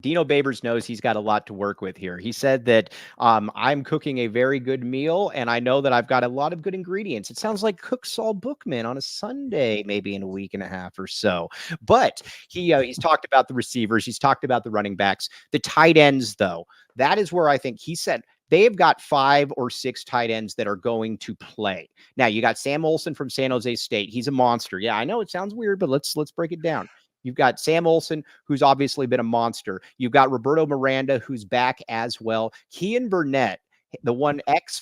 Dino Babers knows he's got a lot to work with here. He said that I'm cooking a very good meal, and I know that I've got a lot of good ingredients. It sounds like Cook Saul Bookman on a Sunday, maybe in a week and a half or so. But he's talked about the receivers. He's talked about the running backs. The tight ends, though, that is where I think he said they've got 5 or 6 tight ends that are going to play. Now, you got Sam Olsen from San Jose State. He's a monster. Yeah, I know it sounds weird, but let's break it down. You've got Sam Olsen, who's obviously been a monster. You've got Roberto Miranda, who's back as well. Keian Burnett, the one ex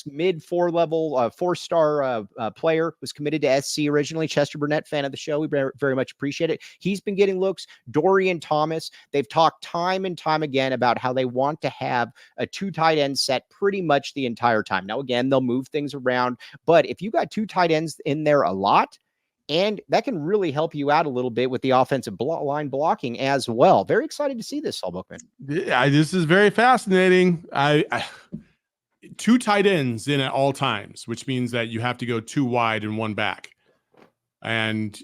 mid 4-star player, was committed to SC originally. Chester Burnett, fan of the show. We very much appreciate it. He's been getting looks. Dorian Thomas. They've talked time and time again about how they want to have a 2 tight end set pretty much the entire time. Now, again, they'll move things around, but if you got 2 tight ends in there a lot, and that can really help you out a little bit with the offensive line blocking as well. Very excited to see this, Saul Bookman. Yeah, this is very fascinating. I 2 tight ends in at all times, which means that you have to go 2 wide and 1 back. And,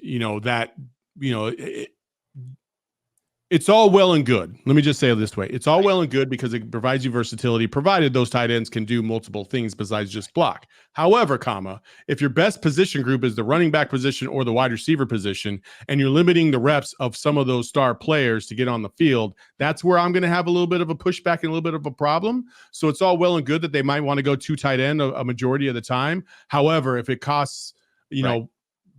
it's all well and good. Let me just say it this way. It's all well and good because it provides you versatility, provided those tight ends can do multiple things besides just block. However, if your best position group is the running back position or the wide receiver position, and you're limiting the reps of some of those star players to get on the field, that's where I'm going to have a little bit of a pushback and a little bit of a problem. So it's all well and good that they might want to go 2 tight end a majority of the time. However, if it costs,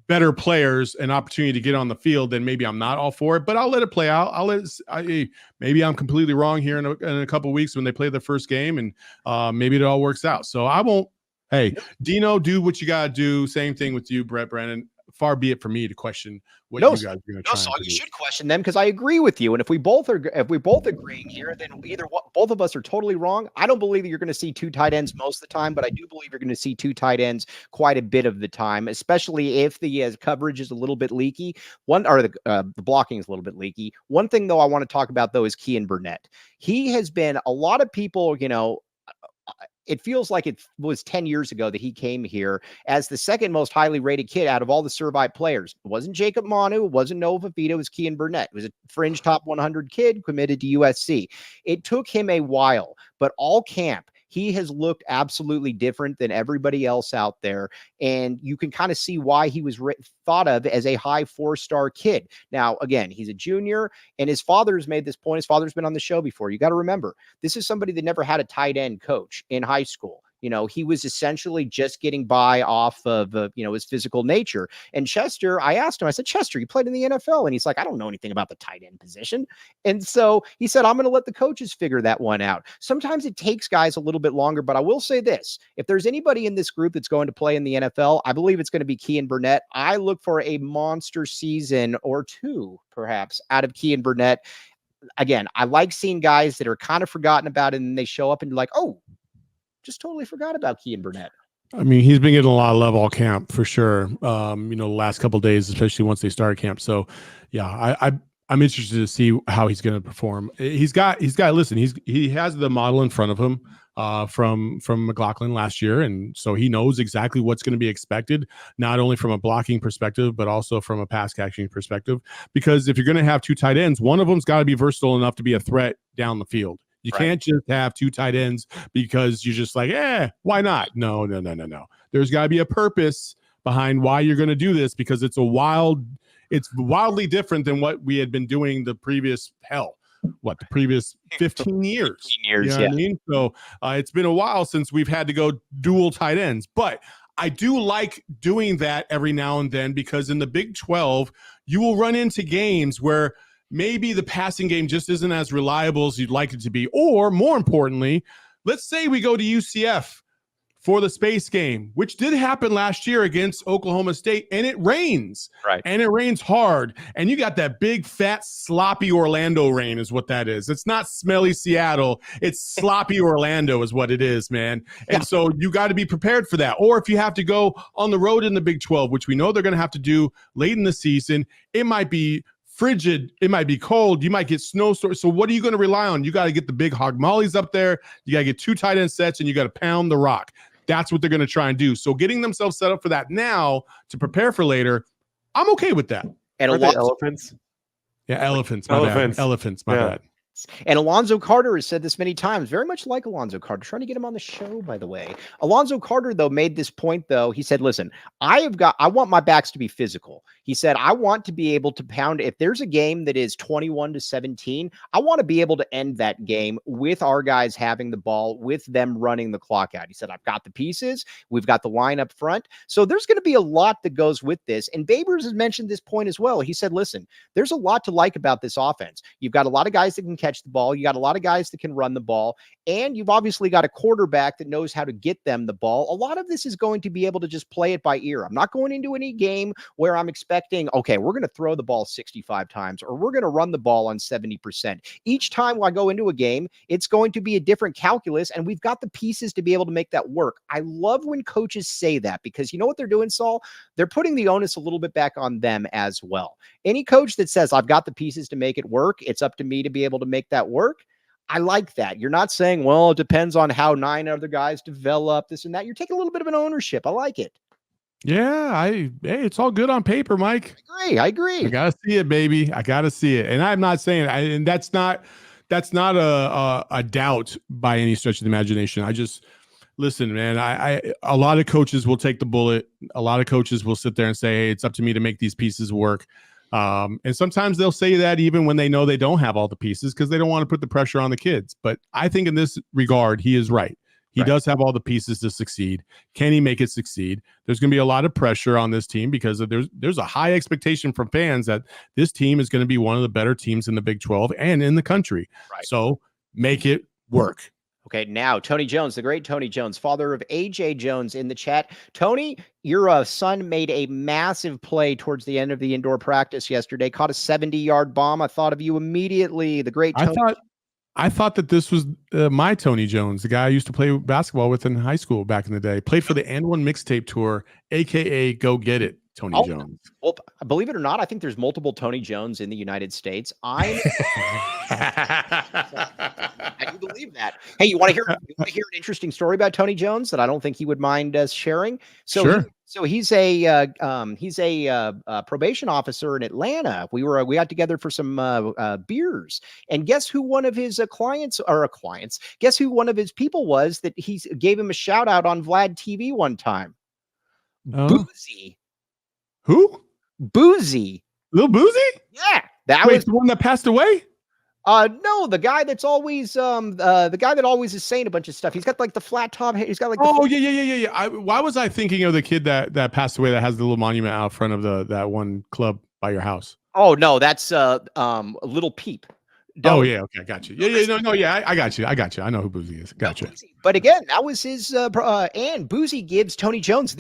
better players an opportunity to get on the field, then maybe I'm not all for it, but I'll let it play out. Maybe I'm completely wrong here in a couple of weeks when they play their first game, and maybe it all works out. So I won't. Hey, Dino, do what you got to do. Same thing with you, Brennan. Far be it for me to question what you guys are going to try. So you should question them because I agree with you. And if we both agreeing here, then both of us are totally wrong. I don't believe that you're going to see 2 tight ends most of the time, but I do believe you're going to see 2 tight ends quite a bit of the time, especially if the coverage is a little bit leaky. The blocking is a little bit leaky. One thing though I want to talk about though is Keian Burnett. He has been a lot of people, it feels like it was 10 years ago that he came here as the second most highly rated kid out of all the Servite players. It wasn't Jacob Manu. It wasn't Noah Fifita. It was Keian Burnett. It was a fringe top 100 kid committed to USC. It took him a while, but all camp, he has looked absolutely different than everybody else out there. And you can kind of see why he was thought of as a high 4-star kid. Now, again, he's a junior, and his father's made this point. His father's been on the show before. You got to remember, this is somebody that never had a tight end coach in high school. He was essentially just getting by off of, his physical nature. And Chester, I asked him, I said, Chester, you played in the NFL. And he's like, I don't know anything about the tight end position. And so he said, I'm going to let the coaches figure that one out. Sometimes it takes guys a little bit longer, but I will say this. If there's anybody in this group that's going to play in the NFL, I believe it's going to be Keian Burnett. I look for a monster season or 2, perhaps, out of Keian Burnett. Again, I like seeing guys that are kind of forgotten about it and they show up and like, oh, just totally forgot about Keian Burnett. I mean, he's been getting a lot of love all camp for sure. The last couple of days, especially once they started camp. So, yeah, I'm interested to see how he's going to perform. He has the model in front of him from McLaughlin last year, and so he knows exactly what's going to be expected, not only from a blocking perspective, but also from a pass catching perspective. Because if you're going to have 2 tight ends, one of them's got to be versatile enough to be a threat down the field. You can't just have 2 tight ends because you're just like, why not? No. There's got to be a purpose behind why you're going to do this, because it's wildly different than what we had been doing the previous 15 years. 15 years, you know what I mean? So it's been a while since we've had to go dual tight ends. But I do like doing that every now and then, because in the Big 12, you will run into games where maybe the passing game just isn't as reliable as you'd like it to be. Or more importantly, let's say we go to UCF for the space game, which did happen last year against Oklahoma State, and it rains. Right. And it rains hard. And you got that big, fat, sloppy Orlando rain is what that is. It's not smelly Seattle. It's sloppy Orlando is what it is, man. And so you got to be prepared for that. Or if you have to go on the road in the Big 12, which we know they're going to have to do late in the season, it might be frigid, it might be cold, you might get snowstorms. So what are you going to rely on? You got to get the big hog mollies up there, you got to get 2 tight end sets, and you got to pound the rock. That's what they're going to try and do. So getting themselves set up for that now to prepare for later, I'm okay with that. And elephants. Yeah, elephants. My bad. And Alonzo Carter has said this many times, very much like Alonzo Carter, trying to get him on the show, by the way. Alonzo Carter, though, made this point, though. He said, listen, I want my backs to be physical. He said, I want to be able to pound. If there's a game that is 21-17, I want to be able to end that game with our guys having the ball, with them running the clock out. He said, I've got the pieces. We've got the line up front. So there's going to be a lot that goes with this. And Babers has mentioned this point as well. He said, listen, there's a lot to like about this offense. You've got a lot of guys that can catch the ball. You got a lot of guys that can run the ball. And you've obviously got a quarterback that knows how to get them the ball. A lot of this is going to be able to just play it by ear. I'm not going into any game where I'm expecting, okay, we're going to throw the ball 65 times or we're going to run the ball on 70%. Each time I go into a game, it's going to be a different calculus, and we've got the pieces to be able to make that work. I love when coaches say that, because you know what they're doing, Saul? They're putting the onus a little bit back on them as well. Any coach that says, I've got the pieces to make it work, it's up to me to be able to make that work, I like that. You're not saying, well, it depends on how 9 other guys develop this and that. You're taking a little bit of an ownership. I like it. Yeah, hey, it's all good on paper, Mike. I agree. I gotta see it, baby. I gotta see it. And I'm not saying, and that's not a doubt by any stretch of the imagination. I just, listen, man, a lot of coaches will take the bullet. A lot of coaches will sit there and say, hey, it's up to me to make these pieces work. And sometimes they'll say that even when they know they don't have all the pieces, because they don't want to put the pressure on the kids. But I think in this regard, he is right. He does have all the pieces to succeed. Can he make it succeed? There's going to be a lot of pressure on this team because there's a high expectation from fans that this team is going to be one of the better teams in the Big 12 and in the country. Right. So make it work. Okay, now Tony Jones, the great Tony Jones, father of AJ Jones, in the chat. Tony, your son made a massive play towards the end of the indoor practice yesterday, caught a 70-yard bomb. I thought of you immediately, the great Tony. I thought that this was my Tony Jones, the guy I used to play basketball with in high school back in the day. Played for the And One Mixtape Tour, a.k.a. Go Get It, Tony Jones. Well, believe it or not, I think there's multiple Tony Jones in the United States. I do believe that. Hey, you want to hear an interesting story about Tony Jones that I don't think he would mind us sharing? So sure. He's a probation officer in Atlanta. We got together for some beers, and guess who one of his guess who one of his people was that he gave him a shout out on Vlad TV one time? Boozy. Who? Boozy. Little Boozy? Yeah, that was the one that passed away. No, the guy that's always the guy that always is saying a bunch of stuff. He's got like the flat top hair. He's got like yeah. Why was I thinking of the kid that passed away that has the little monument out front of that one club by your house? Oh no, that's Little Peep. Oh yeah, okay, I got you. Yeah, I got you. I know who Boozy is. Gotcha. But again, that was his and Boozy gives Tony Jones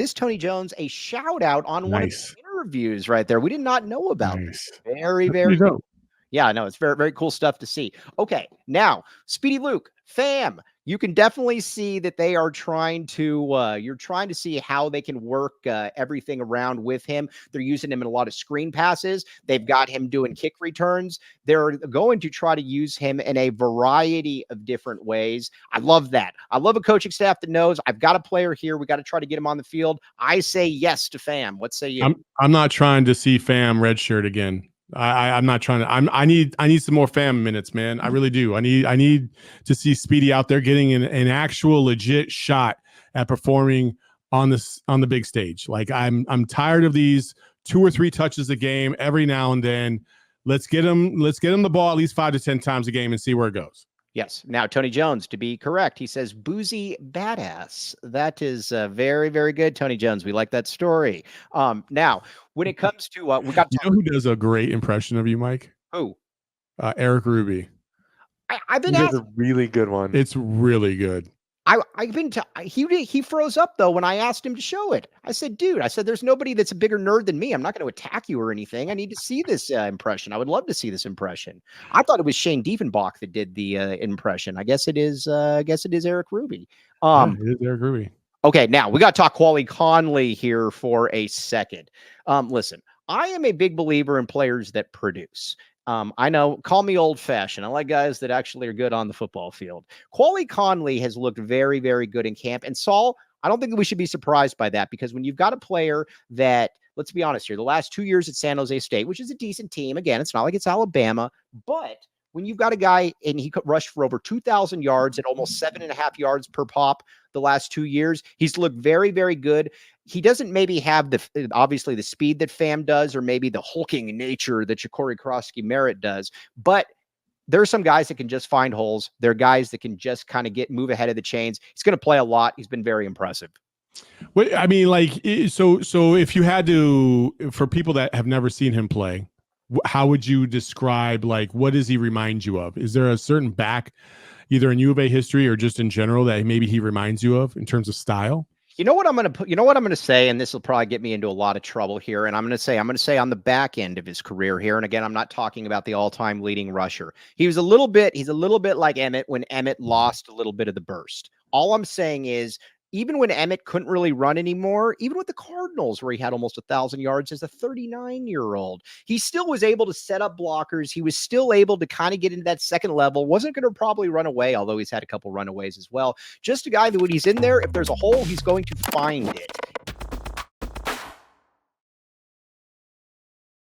a shout out on one of his interviews right there. We did not know about this. Very, very cool. Yeah, no, it's very, very cool stuff to see. Okay, now, Speedy Luke, fam, you can definitely see that they are trying to, you're trying to see how they can work everything around with him. They're using him in a lot of screen passes. They've got him doing kick returns. They're going to try to use him in a variety of different ways. I love that. I love a coaching staff that knows I've got a player here. We got to try to get him on the field. I say yes to fam. What say you? I'm not trying to see fam redshirt again. I'm not trying to. I need some more fam minutes, man. I really do. I need to see Speedy out there getting an actual legit shot at performing on the big stage. Like I'm tired of these 2 or 3 touches a game every now and then. Let's get him the ball at least 5 to 10 times a game and see where it goes. Yes. Now, Tony Jones, to be correct, he says Boozy badass. That is very, very good, Tony Jones. We like that story. Now, when it comes to we got, you know who does a great impression of you, Mike? Who? Eric Ruby. I've been. He does a really good one. It's really good. I've been he froze up though when I asked him to show it. I said, dude, there's nobody that's a bigger nerd than me. I'm not going to attack you or anything. I need to see this impression. I would love to see this impression. I thought it was Shane Diefenbach that did the impression. I guess it is Eric Ruby. It is Eric Ruby. Okay, now we got to talk Quali Conley here for a second. Listen, I am a big believer in players that produce. I know, call me old-fashioned. I like guys that actually are good on the football field. Quali Conley has looked very, very good in camp. And Saul, I don't think that we should be surprised by that, because when you've got a player that, let's be honest here, the last 2 years at San Jose State, which is a decent team, again, it's not like it's Alabama, but when you've got a guy and he could rush for over 2,000 yards at almost 7.5 yards per pop the last 2 years. He's looked very, very good. He doesn't maybe have obviously the speed that Pham does, or maybe the hulking nature that Ja'Cory Krosky-Merritt does, but there are some guys that can just find holes. There are guys that can just kind of move ahead of the chains. He's going to play a lot. He's been very impressive. Wait, I mean, like, so if you had to, for people that have never seen him play, how would you describe, like, what does he remind you of? Is there a certain back, either in U of A history or just in general, that maybe he reminds you of in terms of style? You know what I'm going to say, and this will probably get me into a lot of trouble here. And I'm going to say on the back end of his career here. And again, I'm not talking about the all-time leading rusher. He's a little bit like Emmett when Emmett lost a little bit of the burst. All I'm saying is, even when Emmett couldn't really run anymore, even with the Cardinals, where he had almost 1,000 yards as a 39-year-old, he still was able to set up blockers. He was still able to kind of get into that second level. Wasn't going to probably run away, although he's had a couple runaways as well. Just a guy that when he's in there, if there's a hole, he's going to find it.